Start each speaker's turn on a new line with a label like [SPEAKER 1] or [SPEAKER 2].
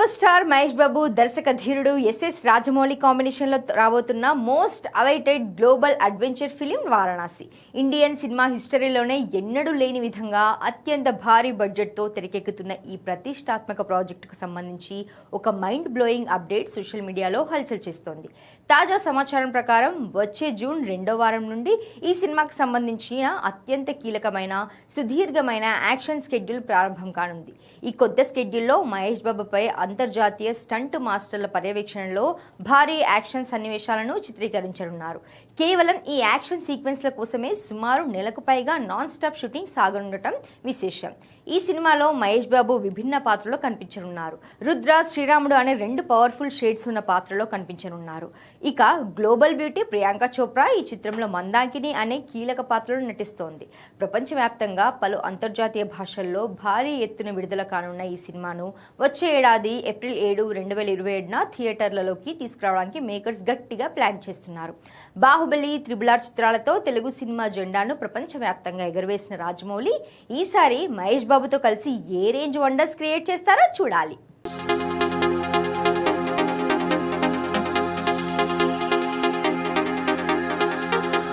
[SPEAKER 1] Super star Mahesh Babu దర్శక ధీరుడు SS Rajamouli combination లో రాబోతున్న most awaited global adventure film Varanasi Indian cinema హిస్టరీలోనే ఎన్నడూ లేని విధంగా అత్యంత భారీ బడ్జెట్ తో తెరకెక్కుతున్న ఈ ప్రతిష్టాత్మక ప్రాజెక్టుకు సంబంధించి ఒక మైండ్ బ్లోయింగ్ అప్డేట్ సోషల్ మీడియాలో హల్చల్ చేస్తోంది. తాజా సమాచారం ప్రకారం వచ్చే జూన్ 2వ వారం నుండి ఈ సినిమాకు సంబంధించిన అత్యంత కీలకమైన సుదీర్ఘమైన యాక్షన్ స్కెడ్యూల్ ప్రారంభం కానుంది. ఈ కొత్త స్కెడ్యూల్లో మహేష్ బాబుపై అంతర్జాతీయ స్టంట్ మాస్టర్ల పర్యవేక్షణలో భారీ యాక్షన్ సన్నివేశాలను చిత్రీకరించనున్నారు. కేవలం ఈ యాక్షన్ సీక్వెన్స్ల కోసమే సుమారు నెలకు పైగా నాన్ స్టాప్ షూటింగ్ సాగనుండటం విశేషం. ఈ సినిమాలో మహేష్ బాబు విభిన్న పాత్రలో కనిపించనున్నారు. రుద్ర, శ్రీరాముడు అనే 2 పవర్ఫుల్ షేడ్స్ ఉన్న పాత్రలో కనిపించనున్నారు. ఇక గ్లోబల్ బ్యూటీ ప్రియాంక చోప్రా ఈ చిత్రంలో మందాకిని అనే కీలక పాత్రలో నటిస్తోంది. ప్రపంచవ్యాప్తంగా పలు అంతర్జాతీయ భాషల్లో భారీ ఎత్తున విడుదల కానున్న ఈ సినిమాను వచ్చే ఏడాది ఏప్రిల్ 7, 2027న థియేటర్లలోకి తీసుకురావడానికి మేకర్స్ గట్టిగా ప్లాన్ చేస్తున్నారు. బాహుబలి, RRR చిత్రాలతో తెలుగు సినిమా జెండాను ప్రపంచవ్యాప్తంగా ఎగురవేసిన రాజమౌళి ఈసారి మహేష్ బాబుతో కలిసి ఏ రేంజ్ వండర్స్ క్రియేట్ చేస్తారో చూడాలి.